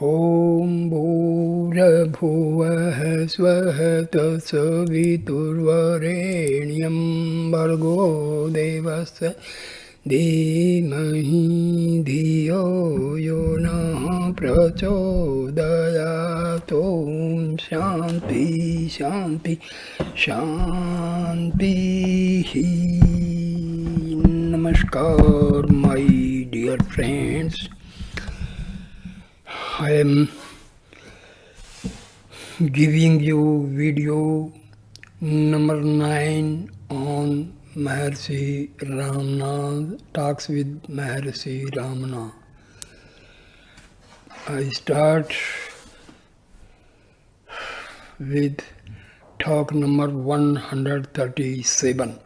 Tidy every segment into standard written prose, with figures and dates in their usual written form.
ॐ भूर्भुवः स्वः तत्सवितुर्वरेण्यं भर्गो देवस्य धीमहि धियो यो नः प्रचोदयात्। ॐ शान्ति शान्ति शान्तिः। Namaskar, my dear friends. I am giving you video number 9 on Maharshi Ramana, talks with Maharshi Ramana. I start with talk number 137.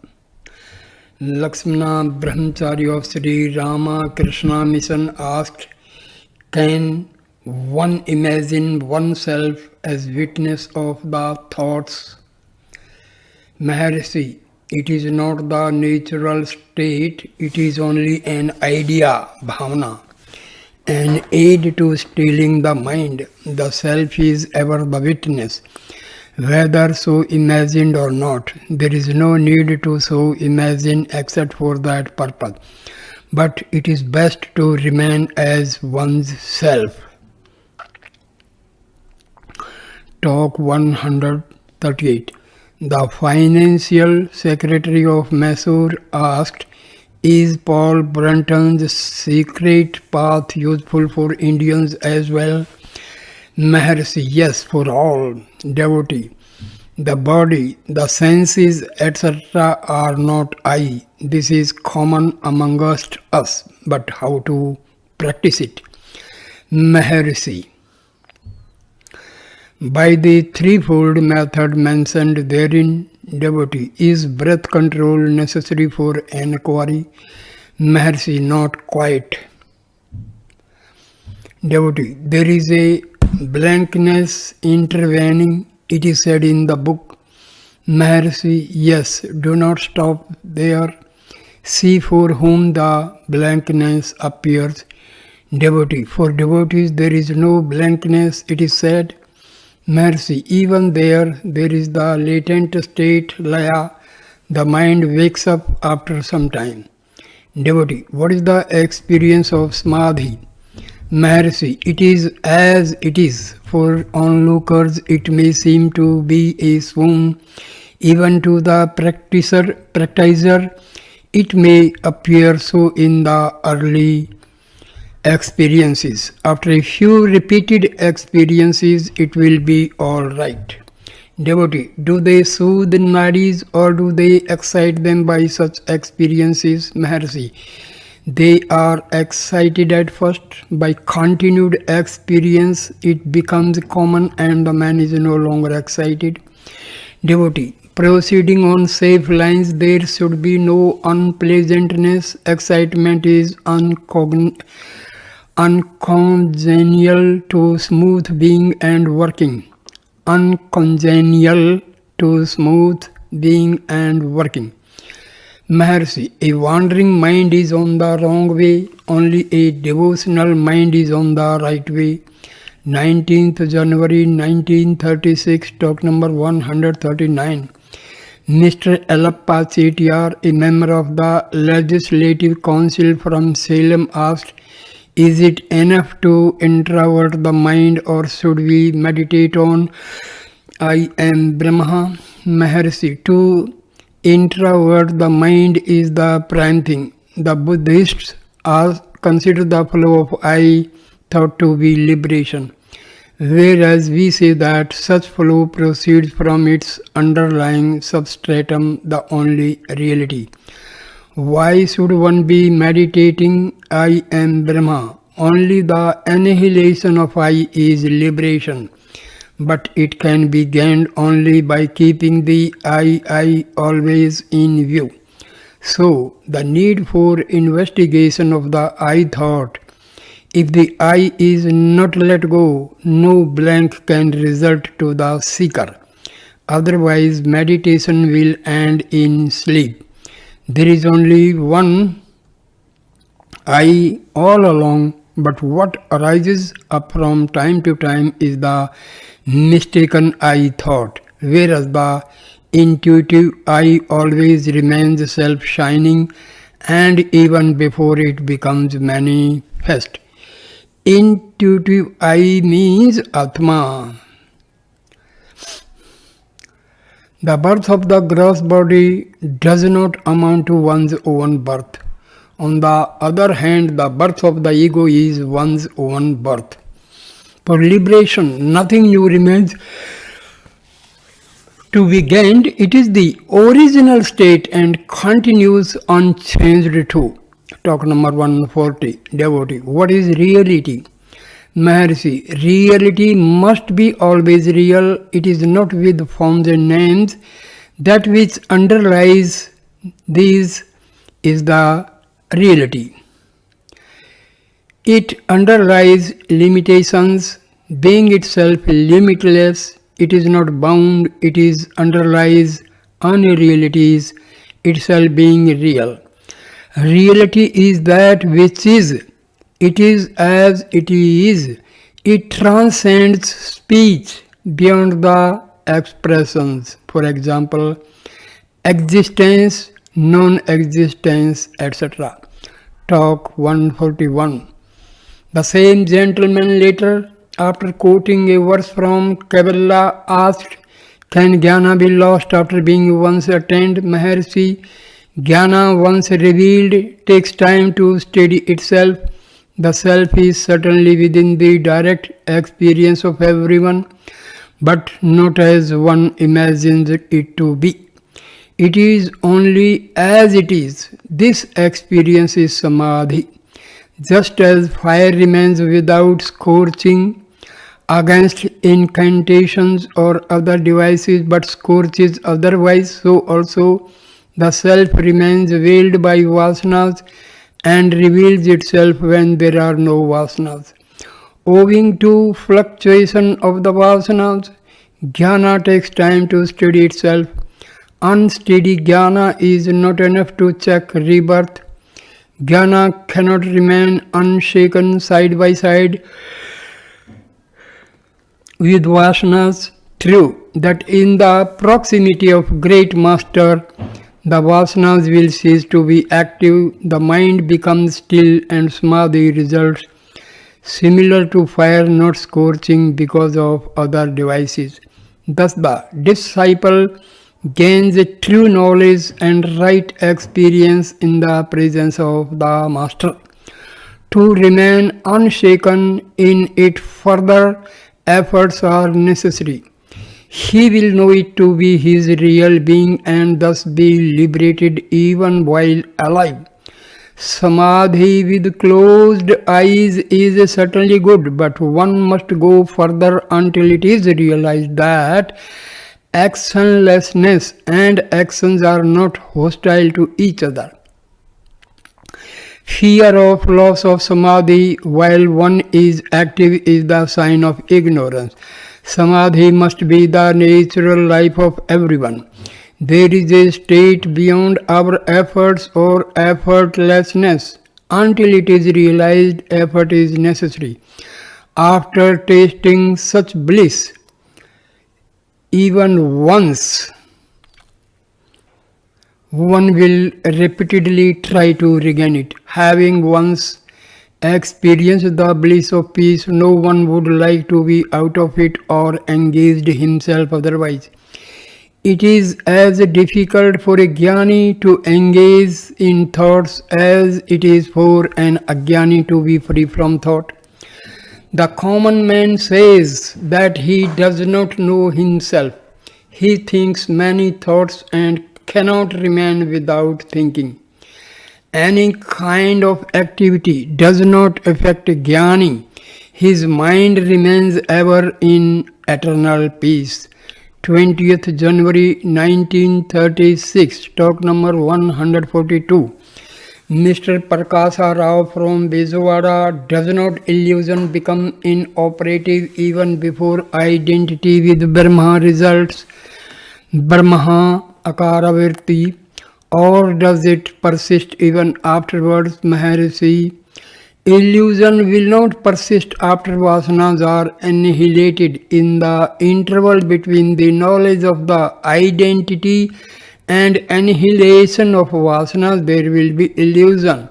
Lakshmana Brahmachari of Sri Ramakrishna Mission asked, can one imagine oneself as witness of the thoughts? Maharshi, it is not the natural state, it is only an idea, bhavana, an aid to stilling the mind. The self is ever the witness, whether so imagined or not. There is no need to so imagine except for that purpose. But it is best to remain as one's self. Talk 138. The financial secretary of Mysore asked, is Paul Brunton's secret path useful for Indians as well? Maharshi, yes, for all. Devotee, the body, the senses, etc. are not I. This is common amongst us, but how to practice it? Maharshi, by the threefold method mentioned therein, devotee, is breath control necessary for enquiry? Maharshi, not quite. Devotee, there is a blankness intervening, it is said in the book. Maharshi, yes, do not stop there. See for whom the blankness appears. Devotee, for devotees there is no blankness, it is said. Maharshi, even there is the latent state laya, the mind wakes up after some time. Devotee, what is the experience of samadhi? Maharshi, it is as it is. For onlookers it may seem to be a swoon. Even to the practitioner it may appear so in the early experiences. After a few repeated experiences it will be all right. Devotee, do they soothe the nadis or do they excite them by such experiences? Maharshi, they are excited at first. By continued experience it becomes common and the man is no longer excited. Devotee, proceeding on safe lines, there should be no unpleasantness. Excitement is uncongenial to smooth being and working. Uncongenial to smooth being and working. Maharshi, a wandering mind is on the wrong way, only a devotional mind is on the right way. 19th January 1936, talk number 139. Mr. Ellappa Chettiar, a member of the Legislative Council from Salem, asked, is it enough to introvert the mind or should we meditate on I am Brahma? Maharshi, to introvert the mind is the prime thing. The Buddhists consider the flow of I thought to be liberation, whereas we say that such flow proceeds from its underlying substratum, the only reality. Why should one be meditating I am Brahma? Only the annihilation of I is liberation, but it can be gained only by keeping the I always in view. So, the need for investigation of the I thought. If the I is not let go, no blank can result to the seeker. Otherwise, meditation will end in sleep. There is only one I all along, but what arises up from time to time is the mistaken I thought, whereas the intuitive I always remains self-shining and even before it becomes manifest. Intuitive I means Atma. The birth of the gross body does not amount to one's own birth. On the other hand, the birth of the ego is one's own birth. For liberation, nothing new remains to be gained. It is the original state and continues unchanged too. Talk number 140, devotee. What is reality? Maharshi, reality must be always real. It is not with forms and names. That which underlies these is the reality. It underlies limitations, being itself limitless. It is not bound. It is underlies unrealities, itself being real. Reality is that which is. It is as it is. It transcends speech beyond the expressions. For example, existence, non-existence, etc. Talk 141. The same gentleman later, after quoting a verse from Kabbalah, asked, "Can jnana be lost after being once attained?" Maharshi, jnana once revealed takes time to steady itself. The self is certainly within the direct experience of everyone, but not as one imagines it to be. It is only as it is. This experience is samadhi. Just as fire remains without scorching against incantations or other devices but scorches otherwise, so also the self remains veiled by vasanas and reveals itself when there are no vasanas. Owing to fluctuation of the vasanas, jnana takes time to steady itself. Unsteady jnana is not enough to check rebirth. Jnana cannot remain unshaken side by side with vasanas. True that in the proximity of great master, the vasanas will cease to be active, the mind becomes still and samadhi results, similar to fire not scorching because of other devices. Thus the disciple gains a true knowledge and right experience in the presence of the master. To remain unshaken in it, further efforts are necessary. He will know it to be his real being and thus be liberated even while alive. Samadhi with closed eyes is certainly good, but one must go further until it is realized that actionlessness and actions are not hostile to each other. Fear of loss of samadhi while one is active is the sign of ignorance. Samadhi must be the natural life of everyone. There is a state beyond our efforts or effortlessness. Until it is realized, effort is necessary. After tasting such bliss, even once, one will repeatedly try to regain it. Having once experienced the bliss of peace, no one would like to be out of it or engaged himself otherwise. It is as difficult for a jnani to engage in thoughts as it is for an ajnani to be free from thought. The common man says that he does not know himself. He thinks many thoughts and cannot remain without thinking. Any kind of activity does not affect a jnani. His mind remains ever in eternal peace. 20th January 1936, talk number 142. Mr. Prakasa Rao from Bezawada, does not illusion become inoperative even before identity with Brahma results? Brahma Akaravirti, or does it persist even afterwards? Maharshi, Illusion will not persist after vasanas are annihilated. In the interval between the knowledge of the identity and annihilation of vasanas, there will be illusion.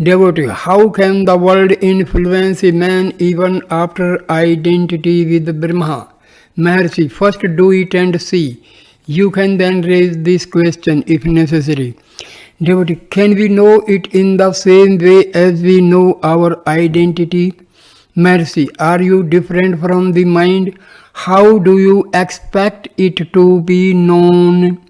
Devotee, how can the world influence a man even after identity with Brahma? Maharshi, first do it and see. You can then raise this question if necessary. Devotee, can we know it in the same way as we know our identity? Mercy, are you different from the mind? How do you expect it to be known?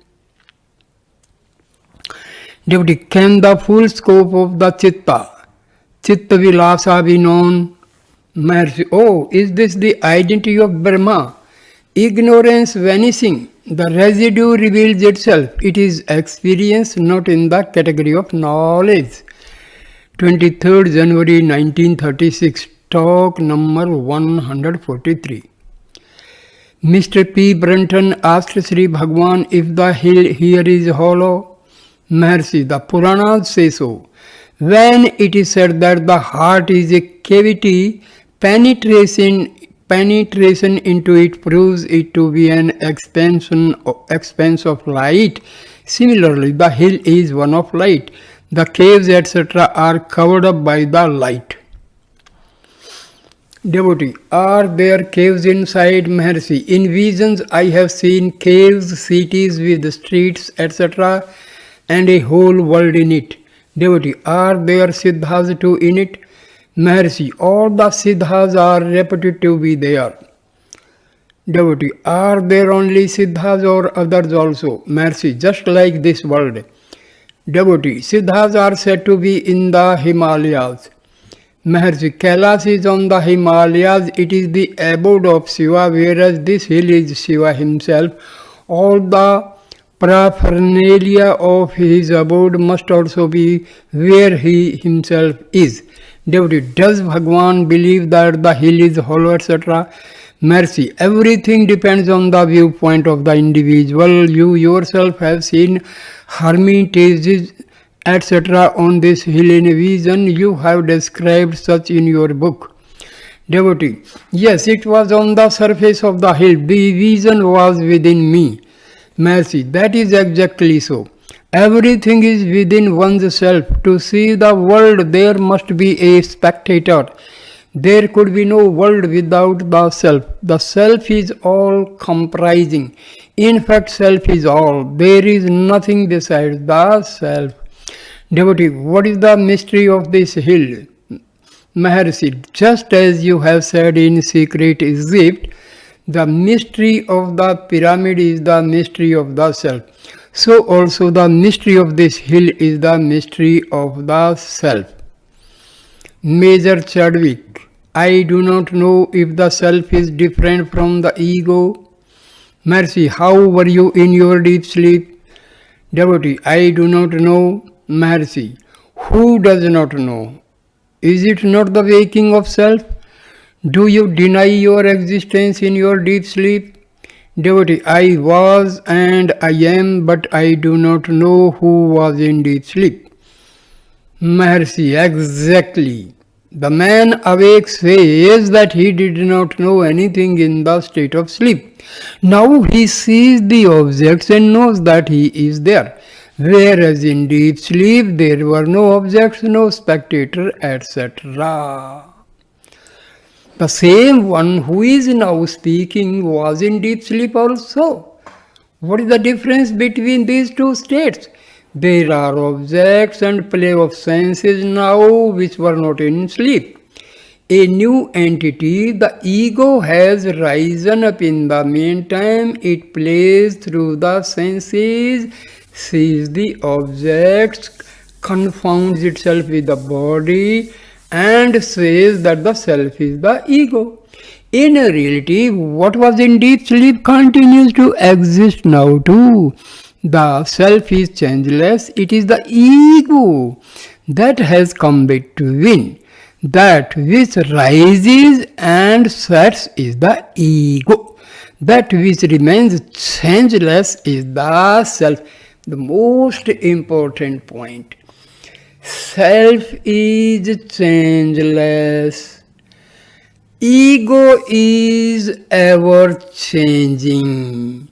Devotee, can the full scope of the Chitta Vilasa be known? Mercy, oh, is this the identity of Brahma? Ignorance vanishing, the residue reveals itself. It is experience, not in the category of knowledge. 23rd January 1936, talk number 143. Mr. P. Brunton asked Sri Bhagwan if the hill here is hollow. Maharshi, the Puranas say so. When it is said that the heart is a cavity, penetration into it proves it to be an expanse of light. Similarly, the hill is one of light. The caves, etc., are covered up by the light. Devotee, are there caves inside? Maharshi, in visions I have seen caves, cities with streets, etc., and a whole world in it. Devotee, are there siddhas too in it? Maharshi, all the siddhas are reputed to be there. Devotee, are there only siddhas or others also? Maharshi, just like this world. Devotee, siddhas are said to be in the Himalayas. Maharshi, Kailash is on the Himalayas. It is the abode of Shiva, whereas this hill is Shiva himself. All the paraphernalia of his abode must also be where he himself is. Devotee, does Bhagwan believe that the hill is hollow, etc.? Mercy, everything depends on the viewpoint of the individual. You yourself have seen hermitages, etc. on this hill in a vision. You have described such in your book. Devotee, yes, it was on the surface of the hill. The vision was within me. Mercy, that is exactly so. Everything is within one's self. To see the world, there must be a spectator. There could be no world without the self. The self is all comprising. In fact, self is all. There is nothing besides the self. Devotee, what is the mystery of this hill? Maharshi, just as you have said in secret Egypt, the mystery of the pyramid is the mystery of the self. So also the mystery of this hill is the mystery of the self. Major Chadwick, I do not know if the self is different from the ego. Mercy, how were you in your deep sleep? Devotee, I do not know. Mercy, who does not know? Is it not the waking of self? Do you deny your existence in your deep sleep? Devotee, I was and I am, but I do not know who was in deep sleep. Maharshi, exactly. The man awake says that he did not know anything in the state of sleep. Now he sees the objects and knows that he is there. Whereas in deep sleep there were no objects, no spectator, etc. The same one who is now speaking was in deep sleep also. What is the difference between these two states? There are objects and play of senses now which were not in sleep. A new entity, the ego, has risen up in the meantime. It plays through the senses, sees the objects, confounds itself with the body, and says that the self is the ego. In reality, what was in deep sleep continues to exist now too. The self is changeless. It is the ego that has come back to win. That which rises and sets is the ego. That which remains changeless is the self. The most important point. Self is changeless. Ego is ever changing.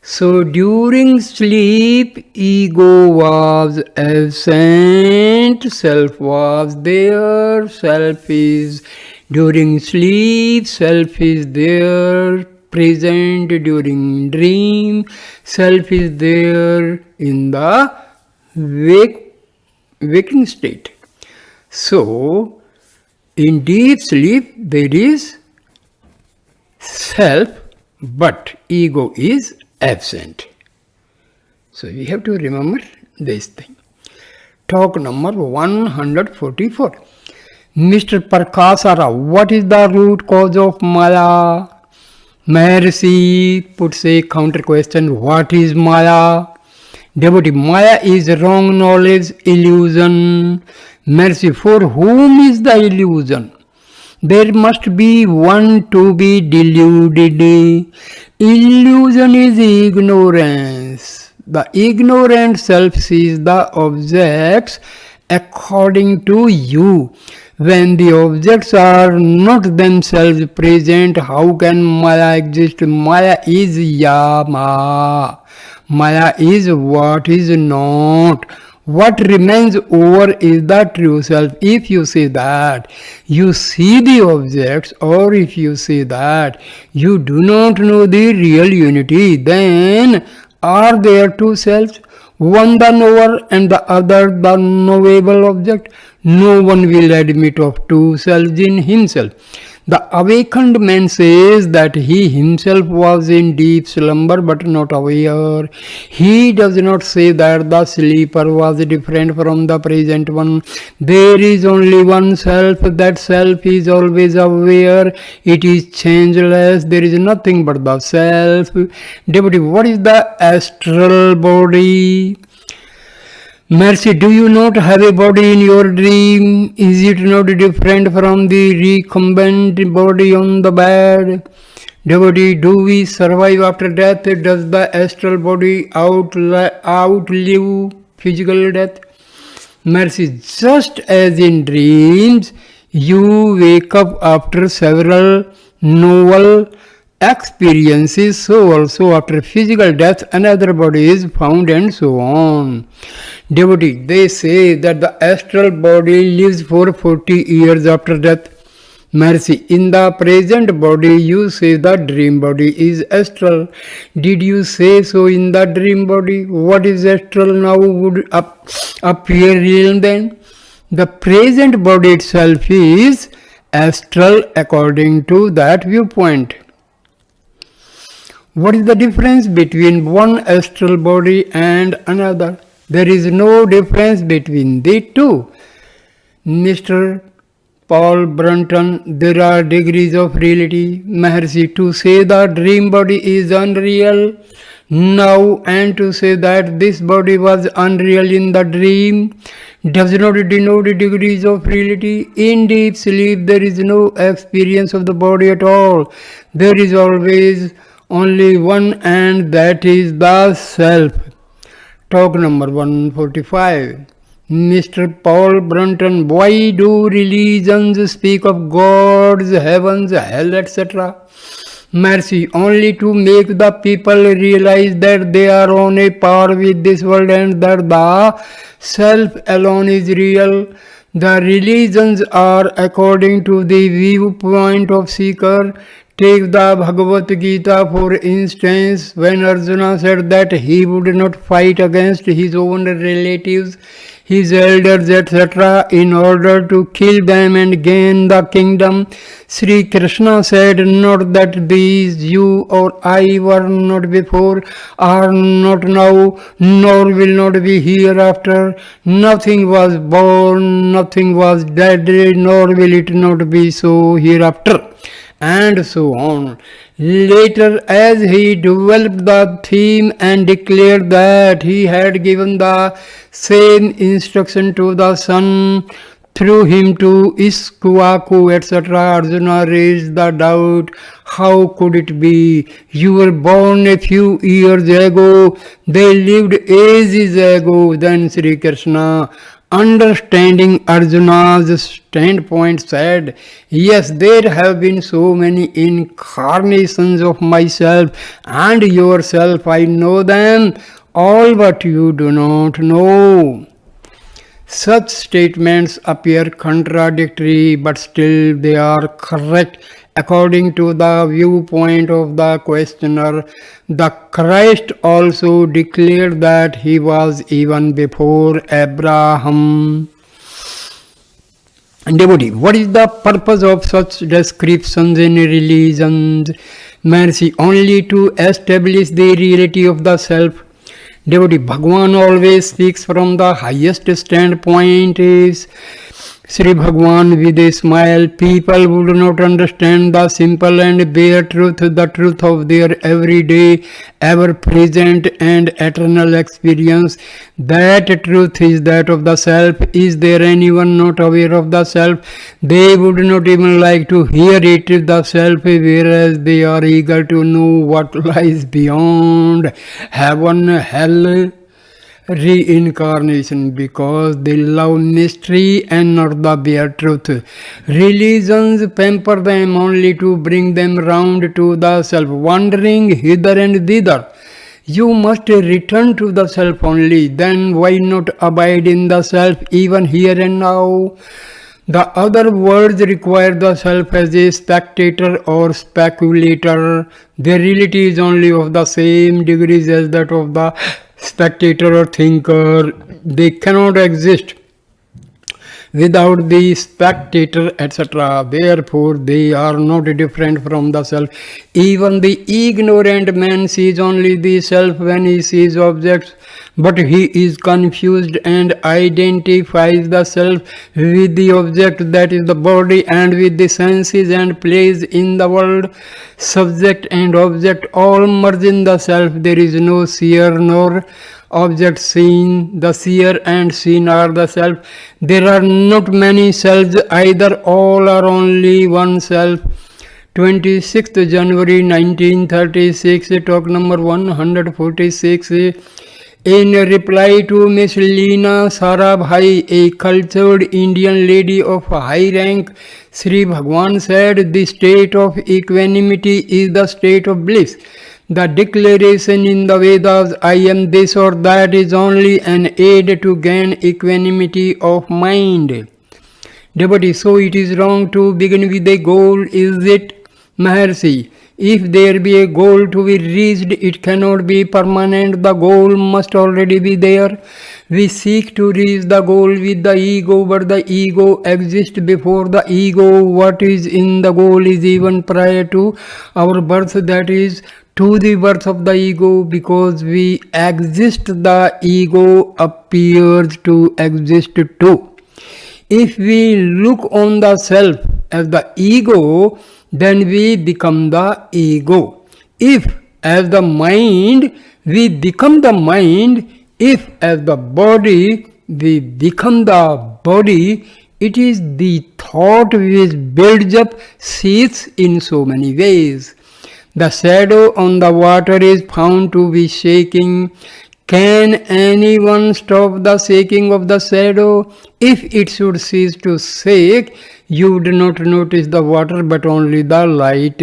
So during sleep, ego was absent, self was there, self is during sleep, self is there, present during dream, self is there in the waking state. So, in deep sleep, there is self, but ego is absent. So, we have to remember this thing. Talk number 144. Mr. Prakasara, what is the root cause of Maya? Maharishi puts a counter question, what is Maya? Devotee, Maya is wrong knowledge, illusion. Mercy, for whom is the illusion? There must be one to be deluded. Illusion is ignorance. The ignorant self sees the objects according to you. When the objects are not themselves present, how can Maya exist? Maya is Yama. Maya is what is not. What remains over is the true self. If you say that you see the objects, or if you say that you do not know the real unity, then are there two selves? One the knower and the other the knowable object. No one will admit of two selves in himself. The awakened man says that he himself was in deep slumber but not aware. He does not say that the sleeper was different from the present one. There is only one self. That self is always aware. It is changeless. There is nothing but the self. Devotee, what is the astral body? Mercy, do you not have a body in your dream? Is it not different from the recumbent body on the bed? Devotee, do we survive after death? Does the astral body outlive physical death? Mercy, just as in dreams, you wake up after several novel experiences, so also after physical death another body is found, and so on. Devotee, they say that the astral body lives for 40 years after death. Mercy, in the present body you say the dream body is astral. Did you say so in the dream body? What is astral now would appear real then? The present body itself is astral according to that viewpoint. What is the difference between one astral body and another? There is no difference between the two. Mr. Paul Brunton, there are degrees of reality. Maharishi, to say the dream body is unreal now and to say that this body was unreal in the dream does not denote degrees of reality. In deep sleep there is no experience of the body at all. There is always only one, and that is the self. Talk number 145. Mr. Paul Brunton, why do religions speak of gods, heavens, hell, etc.? Mercy, only to make the people realize that they are on a par with this world and that the self alone is real. The religions are according to the viewpoint of seeker. Take the Bhagavad Gita for instance, when Arjuna said that he would not fight against his own relatives, his elders, etc., in order to kill them and gain the kingdom. Sri Krishna said not that these you or I were not before, are not now, nor will not be hereafter. Nothing was born, nothing was dead, nor will it not be so hereafter. And so on. Later, as he developed the theme and declared that he had given the same instruction to the son through him to Iskwaku, etc., Arjuna raised the doubt, how could it be? You were born a few years ago, they lived ages ago. Then Sri Krishna understanding Arjuna's standpoint, said, "Yes, there have been so many incarnations of myself and yourself. I know them all, but you do not know." Such statements appear contradictory, but still they are correct according to the viewpoint of the questioner. The Christ also declared that he was even before Abraham. Devotee, what is the purpose of such descriptions in religions? Mercy, only to establish the reality of the self. Devotee, Bhagwan always speaks from the highest standpoint. Is Sri Bhagwan with a smile. People would not understand the simple and bare truth, the truth of their everyday, ever present and eternal experience. That truth is that of the self. Is there anyone not aware of the self? They would not even like to hear it, the self, whereas they are eager to know what lies beyond heaven, hell, reincarnation, because they love mystery and not the bare truth. Religions pamper them only to bring them round to the self, wandering hither and thither. You must return to the self only. Then why not abide in the self even here and now? The other words require the self as a spectator or speculator. Their reality is only of the same degrees as that of the spectator or thinker. They cannot exist without the spectator, etc. Therefore, they are not different from the self. Even the ignorant man sees only the self when he sees objects, but he is confused and identifies the self with the object, that is the body, and with the senses, and plays in the world. Subject and object all merge in the self. There is no seer nor object seen. The seer and seen are the self. There are not many selves either. All are only one self. 26th January 1936, talk number 146. In reply to Miss Leena Sarabhai, a cultured Indian lady of high rank, Sri Bhagwan said, "The state of equanimity is the state of bliss. The declaration in the Vedas, I am this or that, is only an aid to gain equanimity of mind." Devotee, so it is wrong to begin with a goal, is it? Maharshi, if there be a goal to be reached, it cannot be permanent. The goal must already be there. We seek to reach the goal with the ego, but the ego exists before the ego. What is in the goal is even prior to our birth, that is, to the birth of the ego. Because we exist, the ego appears to exist too. If we look on the self as the ego, then we become the ego. If as the mind, we become the mind. If as the body, we become the body. It is the thought which builds up seeds in so many ways. The shadow on the water is found to be shaking. Can anyone stop the shaking of the shadow? If it should cease to shake, you would not notice the water but only the light.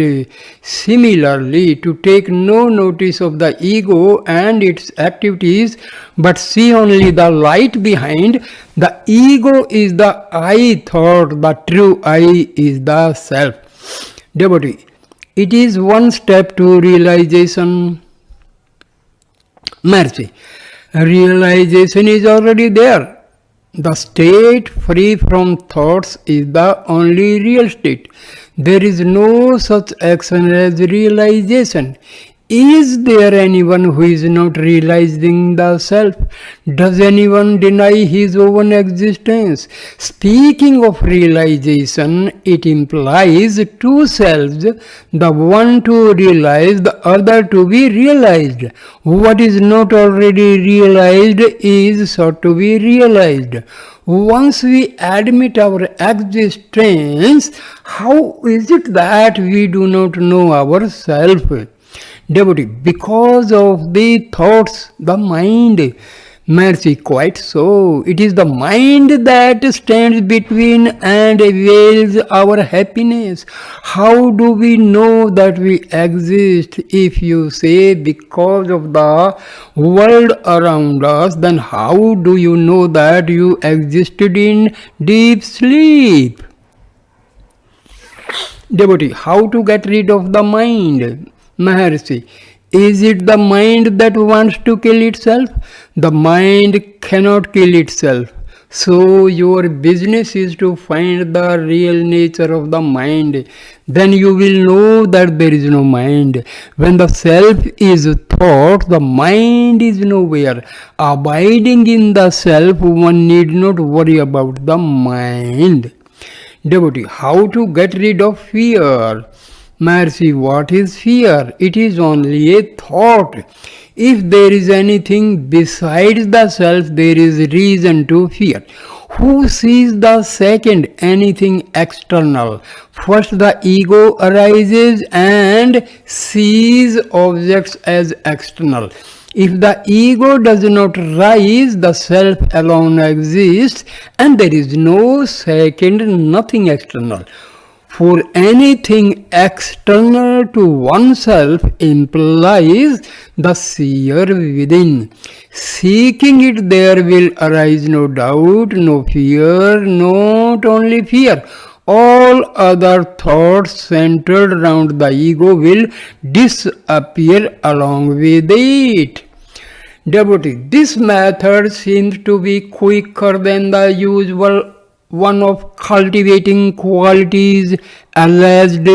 Similarly, to take no notice of the ego and its activities, but see only the light behind, the ego is the I thought, the true I is the self. Devotee, it is one step to realization. Mercy, realization is already there. The state free from thoughts is the only real state. There is no such action as realization. Is there anyone who is not realizing the self? Does anyone deny his own existence? Speaking of realization, it implies two selves, the one to realize, the other to be realized. What is not already realized is sought to be realized. Once we admit our existence, how is it that we do not know ourselves? Devotee, because of the thoughts, the mind, Mercy, quite so. It is the mind that stands between and veils our happiness. How do we know that we exist? If you say because of the world around us, then how do you know that you existed in deep sleep? Devotee, how to get rid of the mind? Maharshi, is it the mind that wants to kill itself? The mind cannot kill itself. So your business is to find the real nature of the mind. Then you will know that there is no mind. When the self is thought, the mind is nowhere. Abiding in the self, one need not worry about the mind. Devotee, how to get rid of fear? Mercy, what is fear? It is only a thought. If there is anything besides the self, there is reason to fear. Who sees the second? Anything external. First, the ego arises and sees objects as external. If the ego does not rise, the self alone exists and there is no second, nothing external. For anything external to oneself implies the seer within. Seeking it there will arise no doubt, no fear, not only fear. All other thoughts centered around the ego will disappear along with it. Devotee, this method seems to be quicker than the usual one of cultivating qualities alleged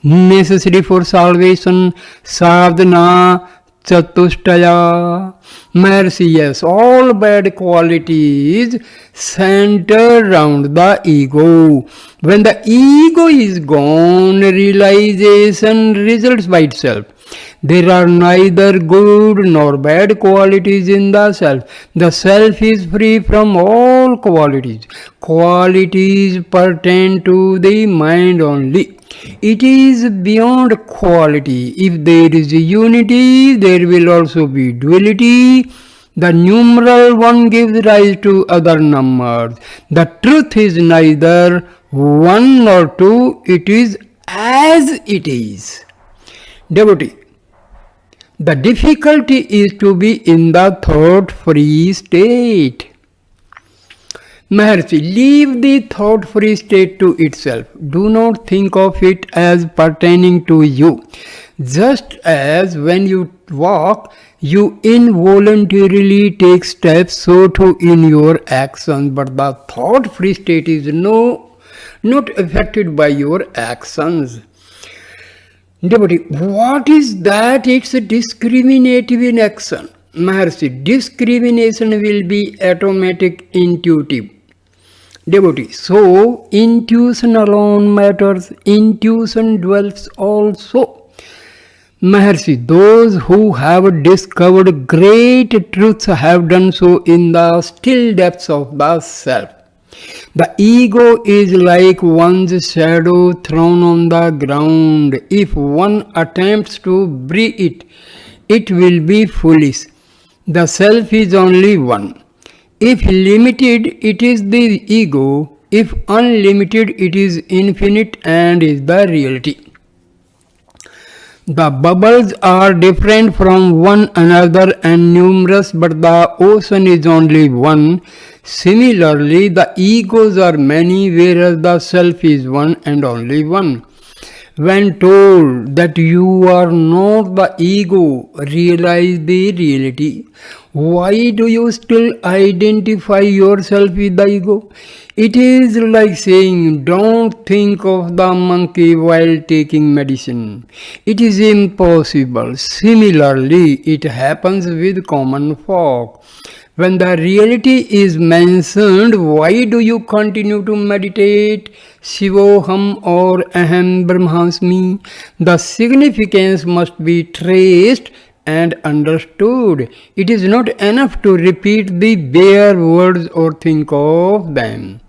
necessary for salvation, sadhana, chatushtaya. Mercy, yes, all bad qualities center around the ego. When the ego is gone, realization results by itself. There are neither good nor bad qualities in the self. The self is free from all qualities. Qualities pertain to the mind only. It is beyond quality. If there is unity, there will also be duality. The numeral one gives rise to other numbers. The truth is neither one nor two, it is as it is. Devotee, the difficulty is to be in the thought-free state. Maharshi, leave the thought-free state to itself. Do not think of it as pertaining to you. Just as when you walk, you involuntarily take steps, so too in your actions. But the thought-free state is not affected by your actions. Devotee, what is that? It's discriminative in action. Maharshi, discrimination will be automatic, intuitive. Devotee, so intuition alone matters. Intuition dwells also. Maharshi, those who have discovered great truths have done so in the still depths of the self. The ego is like one's shadow thrown on the ground. If one attempts to bury it, it will be foolish. The self is only one. If limited, it is the ego. If unlimited, it is infinite and is the reality. The bubbles are different from one another and numerous, but the ocean is only one. Similarly, the egos are many, whereas the self is one and only one. When told that you are not the ego, realize the reality. Why do you still identify yourself with the ego? It is like saying, don't think of the monkey while taking medicine. It is impossible. Similarly, it happens with common folk. When the reality is mentioned, why do you continue to meditate Shivoham or Aham Brahmasmi? The significance must be traced and understood. It is not enough to repeat the bare words or think of them.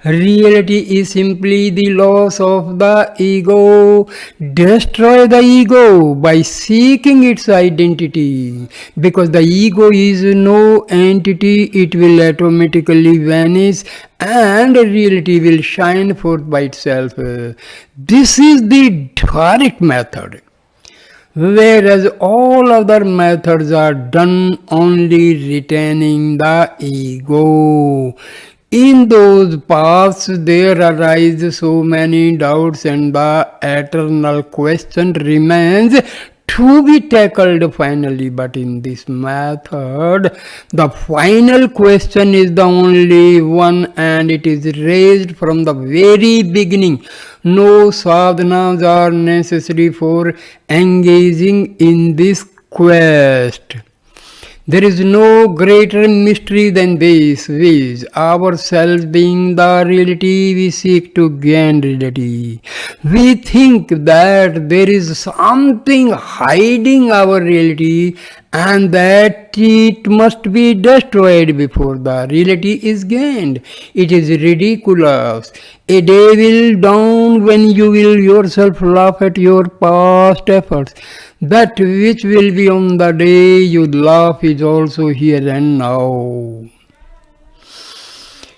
Reality is simply the loss of the ego. Destroy the ego by seeking its identity. Because the ego is no entity, it will automatically vanish and reality will shine forth by itself. This is the direct method. Whereas all other methods are done only retaining the ego. In those paths there arise so many doubts and the eternal question remains to be tackled finally. But in this method, the final question is the only one and it is raised from the very beginning. No sadhanas are necessary for engaging in this quest. There is no greater mystery than this, which ourselves being the reality, we seek to gain reality. We think that there is something hiding our reality and that it must be destroyed before the reality is gained. It is ridiculous. A day will dawn when you will yourself laugh at your past efforts. That which will be on the day you laugh is also here and now.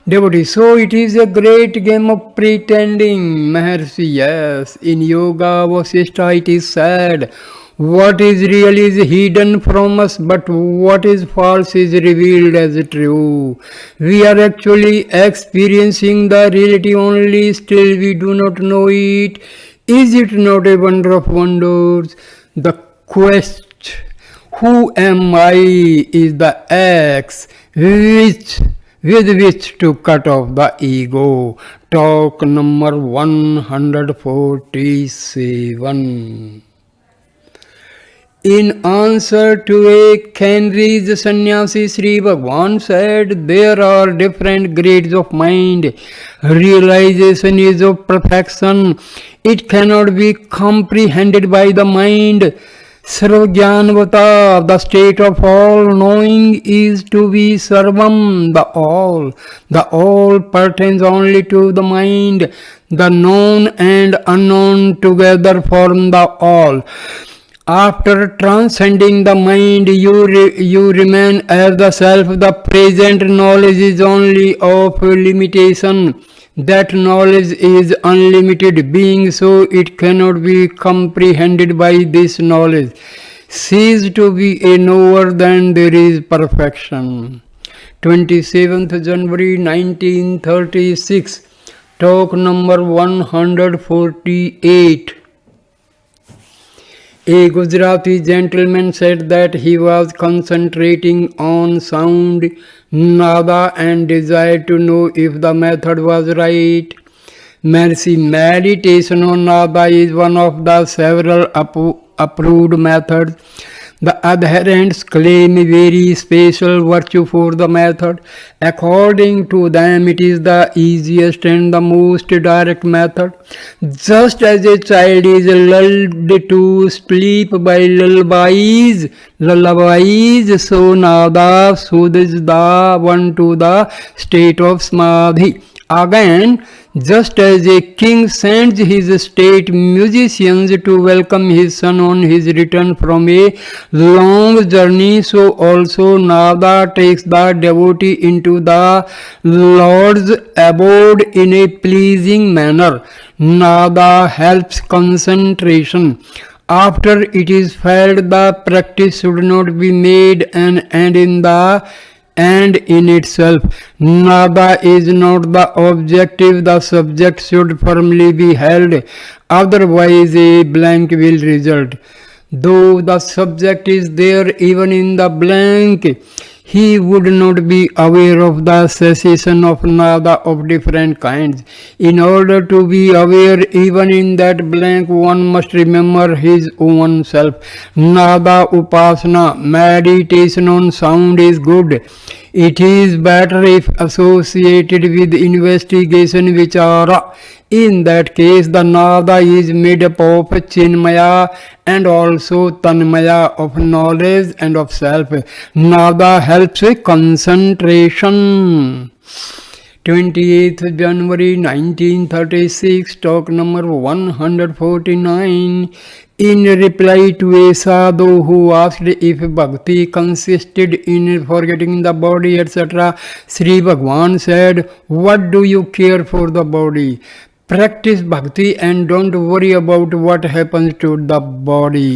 Devotee, so it is a great game of pretending, Maharshi. Yes, in Yoga Vasishtha it is said, what is real is hidden from us, but what is false is revealed as true. We are actually experiencing the reality only, still we do not know it. Is it not a wonder of wonders? The quest, who am I, is the axe with which to cut off the ego. Talk number 147. In answer to a Cambridge sannyasi, Sri Bhagavan said, there are different grades of mind. Realization is of perfection. It cannot be comprehended by the mind. Sarvajnanavata, the state of all knowing, is to be Sarvam, the all. The all pertains only to the mind. The known and unknown together form the all. After transcending the mind, you remain as the self. The present knowledge is only of limitation. That knowledge is unlimited being, so it cannot be comprehended by this knowledge. Cease to be a knower, then there is perfection. 27th January 1936. Talk number 148. A Gujarati gentleman said that he was concentrating on sound nada and desired to know if the method was right. Mercy, meditation on nada is one of the several approved methods. The adherents claim a very special virtue for the method. According to them, it is the easiest and the most direct method. Just as a child is lulled to sleep by lullabies, so nada soothes the one to the state of samadhi. Again, just as a king sends his state musicians to welcome his son on his return from a long journey, so also nada takes the devotee into the Lord's abode in a pleasing manner. Nada helps concentration. After it is felt, the practice should not be made an end in itself. Nada is not the objective, the subject should firmly be held, otherwise a blank will result. Though the subject is there even in the blank, he would not be aware of the cessation of nada of different kinds. In order to be aware even in that blank, one must remember his own self. Nada upasana, meditation on sound, is good. It is better if associated with investigation vichara. In that case, the nada is made up of chinmaya and also tanmaya, of knowledge and of self. Nada helps concentration. 28th January 1936, talk number 149. In reply to a sadhu who asked if bhakti consisted in forgetting the body, etc., Sri Bhagwan said, "What do you care for the body? Practice bhakti and don't worry about what happens to the body."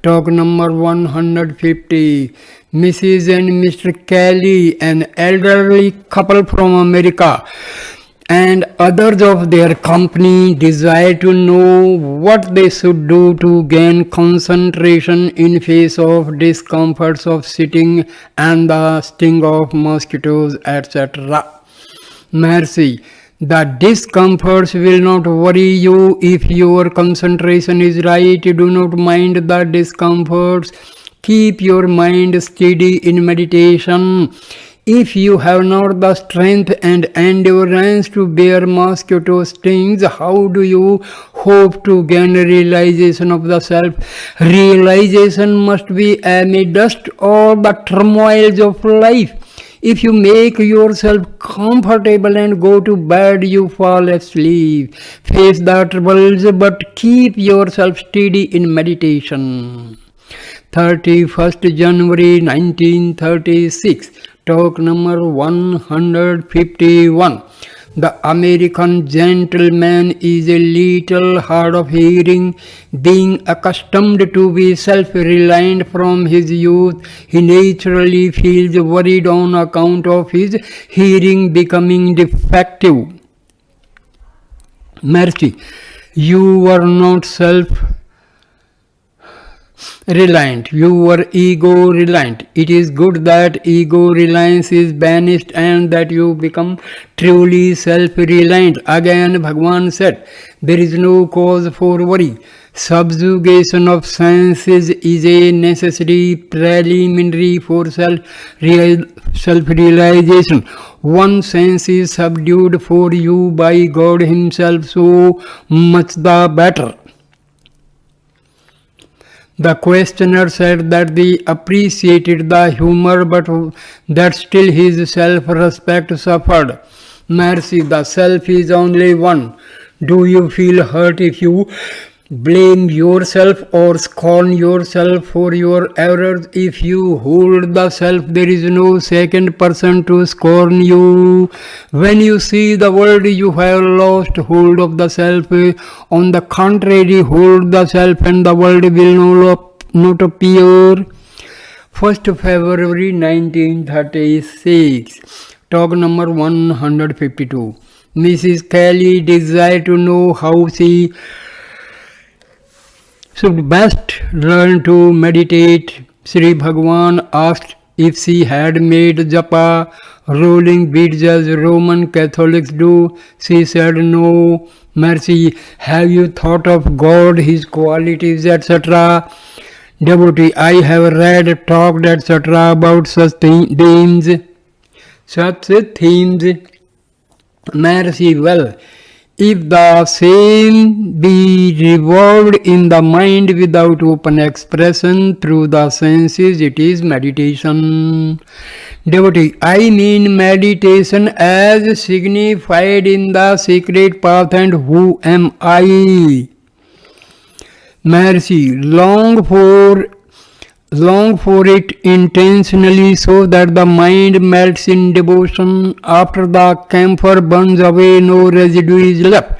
Talk number 150. Mrs. and Mr. Kelly, an elderly couple from America, and others of their company desire to know what they should do to gain concentration in face of discomforts of sitting and the sting of mosquitoes, etc. Mercy. The discomforts will not worry you if your concentration is right. Do not mind the discomforts. Keep your mind steady in meditation. If you have not the strength and endurance to bear mosquito stings, how do you hope to gain realization of the self? Realization must be amidst all the turmoils of life. If you make yourself comfortable and go to bed, you fall asleep. Face the troubles, but keep yourself steady in meditation. 31st January 1936, talk number 151. The American gentleman is a little hard of hearing. Being accustomed to be self-reliant from his youth, he naturally feels worried on account of his hearing becoming defective. Mercy. You are not self-reliant, you are ego-reliant. It is good that ego-reliance is banished and that you become truly self-reliant. Again, Bhagwan said, there is no cause for worry. Subjugation of senses is a necessary preliminary for self-realization. One sense is subdued for you by God Himself, so much the better. The questioner said that they appreciated the humor, but that still his self-respect suffered. Mercy, the self is only one. Do you feel hurt if you blame yourself or scorn yourself for your errors? If you hold the self, there is no second person to scorn you. When you see the world, you have lost hold of the self. On the contrary, hold the self and the world will not appear. 1st February 1936, talk number 152. Mrs. Kelly desired to know how she should best learn to meditate. Sri Bhagwan asked if she had made japa, rolling beads as Roman Catholics do. She said no. Mercy, have you thought of God, His qualities, etc.? Devotee, I have read, talked, etc. about such themes. Mercy, well, if the same be revolved in the mind without open expression through the senses, it is meditation. Devotee, I mean meditation as signified in the secret path, and who am I? Mercy, long for it intentionally so that the mind melts in devotion. After the camphor burns away, no residue is left.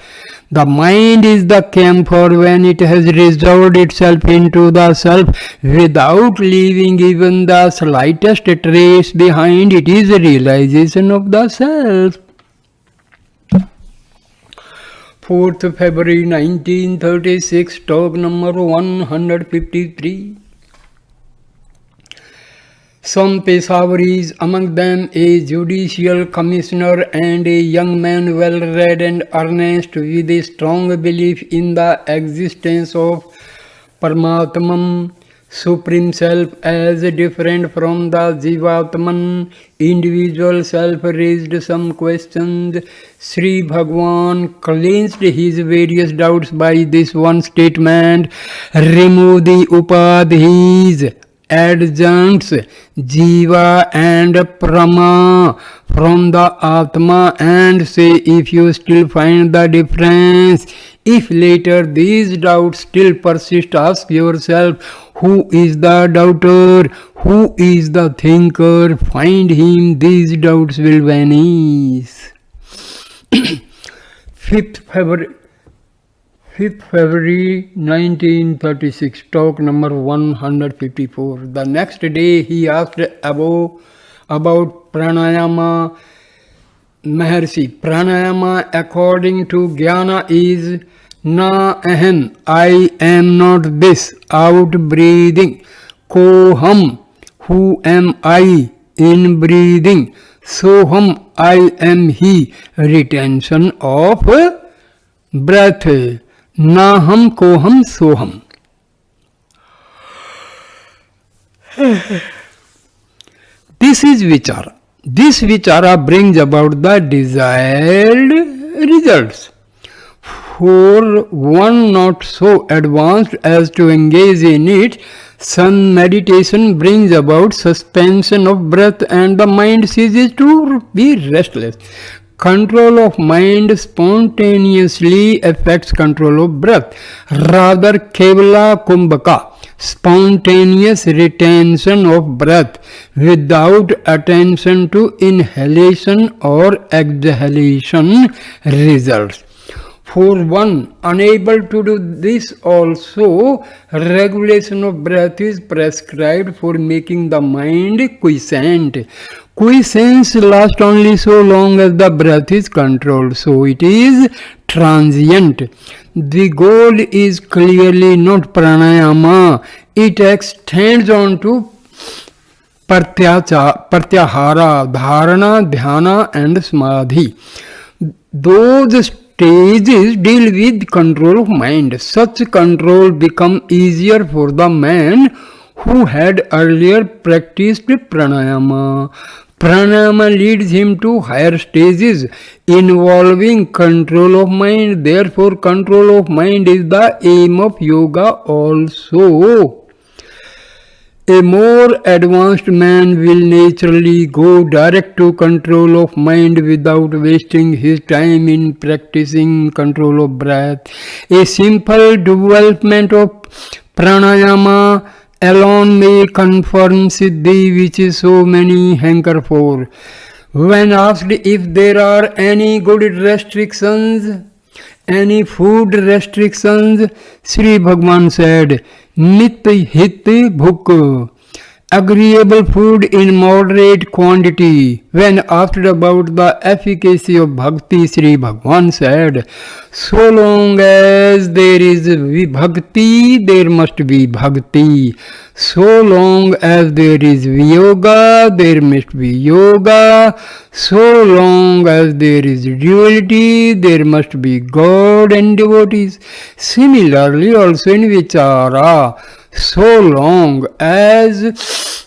The mind is the camphor when it has resolved itself into the self without leaving even the slightest trace behind. It is a realization of the self. 4th February 1936, talk number 153. Some Peshawaris, among them a judicial commissioner and a young man well read and earnest with a strong belief in the existence of Paramatman, Supreme Self, as different from the Jivatman, individual self, raised some questions. Sri Bhagwan cleansed his various doubts by this one statement: remove the upadhis adjuncts Jiva and Prama from the Atma and say if you still find the difference. If later these doubts still persist, ask yourself, who is the doubter? Who is the thinker? Find him, these doubts will vanish. 5th February 1936, talk number 154. The next day he asked about pranayama. Maharshi, pranayama according to Jnana is na ahem, I am not this, out breathing. Koham, who am I, in breathing. Soham, I am he, retention of breath. Naham, koham, soham. This is vichara. This vichara brings about the desired results. For one not so advanced as to engage in it, some meditation brings about suspension of breath and the mind ceases to be restless. Control of mind spontaneously affects control of breath. Rather, kevala kumbhaka, spontaneous retention of breath without attention to inhalation or exhalation results. For one unable to do this also, regulation of breath is prescribed for making the mind quiescent. Quiescence lasts only so long as the breath is controlled, so it is transient. The goal is clearly not pranayama. It extends on to pratyahara, dharana, dhyana and samadhi. Those stages deal with control of mind. Such control becomes easier for the man who had earlier practiced pranayama. Pranayama leads him to higher stages involving control of mind. Therefore, control of mind is the aim of yoga also. A more advanced man will naturally go direct to control of mind without wasting his time in practicing control of breath. A simple development of pranayama alone may confirm siddhi, which so many hanker for. When asked if there are any good restrictions, any food restrictions, Sri Bhagwan said, Nit hit bhuk, agreeable food in moderate quantity. When asked about the efficacy of bhakti, Sri Bhagwan said, so long as there is vibhakti, there must be bhakti. So long as there is viyoga, there must be yoga. So long as there is duality, there must be God and devotees. Similarly, also in vichara, so long as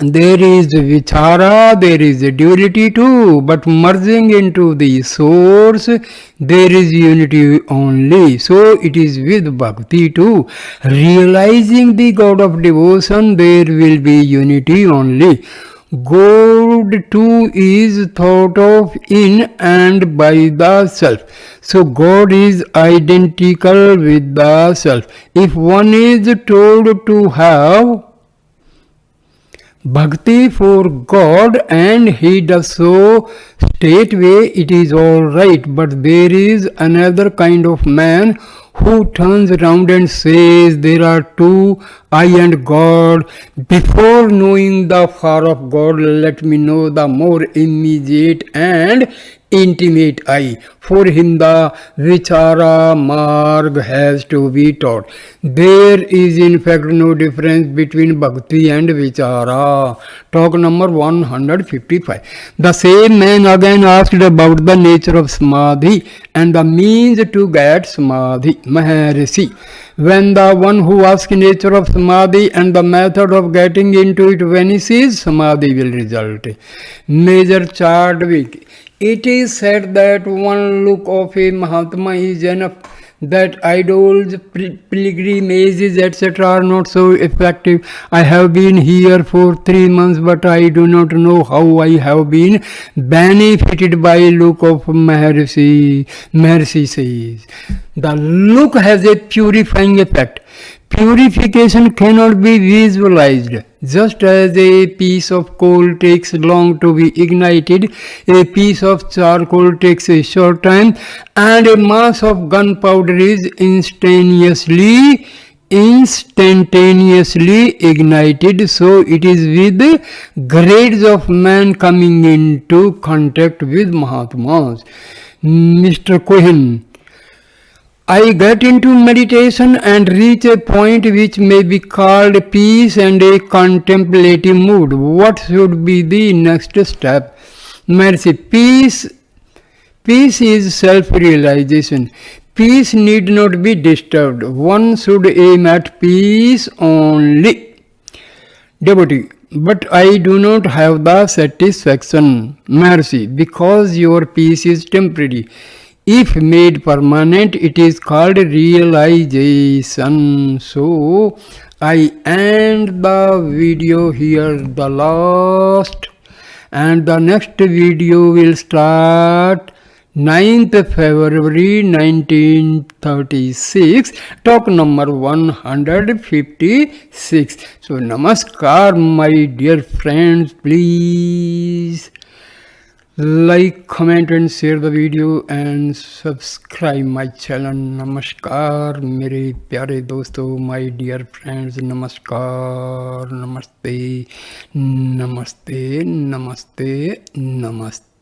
there is vichara, there is a duality too, but merging into the source, there is unity only. So it is with bhakti too. Realizing the God of devotion, there will be unity only. God too is thought of in and by the self. So God is identical with the self. If one is told to have bhakti for God and he does so straightway, it is all right. But there is another kind of man who turns around and says there are two, I and God. Before knowing the far of God, let me know the more immediate and intimate I. For him the vichara marg has to be taught. There is in fact no difference between bhakti and vichara. Talk number 155. The same man again asked about the nature of samadhi and the means to get samadhi. Maharshi, when the one who asks nature of samadhi and the method of getting into it vanishes, samadhi will result. Major Chadwick, it is said that one look of a Mahatma is enough. that idols, pilgrimages, etc. are not so effective. I have been here for 3 months, but I do not know how I have been benefited by look of Maharshi. Maharshi says, the look has a purifying effect. Purification cannot be visualized. Just as a piece of coal takes long to be ignited, a piece of charcoal takes a short time, and a mass of gunpowder is instantaneously ignited. So it is with grades of man coming into contact with Mahatmas. Mr. Cohen, I get into meditation and reach a point which may be called peace and a contemplative mood. What should be the next step? Mercy. Peace is self-realization. Peace need not be disturbed. One should aim at peace only. Devotee, but I do not have the satisfaction, Mercy, because your peace is temporary. If made permanent, it is called realization. So, I end the video here, the last, and the next video will start 9th February 1936, talk number 156. So, Namaskar, my dear friends. Please like, comment and share the video and subscribe my channel. Namaskar, मेरे प्यारे दोस्तों, my dear friends. नमस्कार, नमस्ते, नमस्ते, नमस्ते, नमस्ते.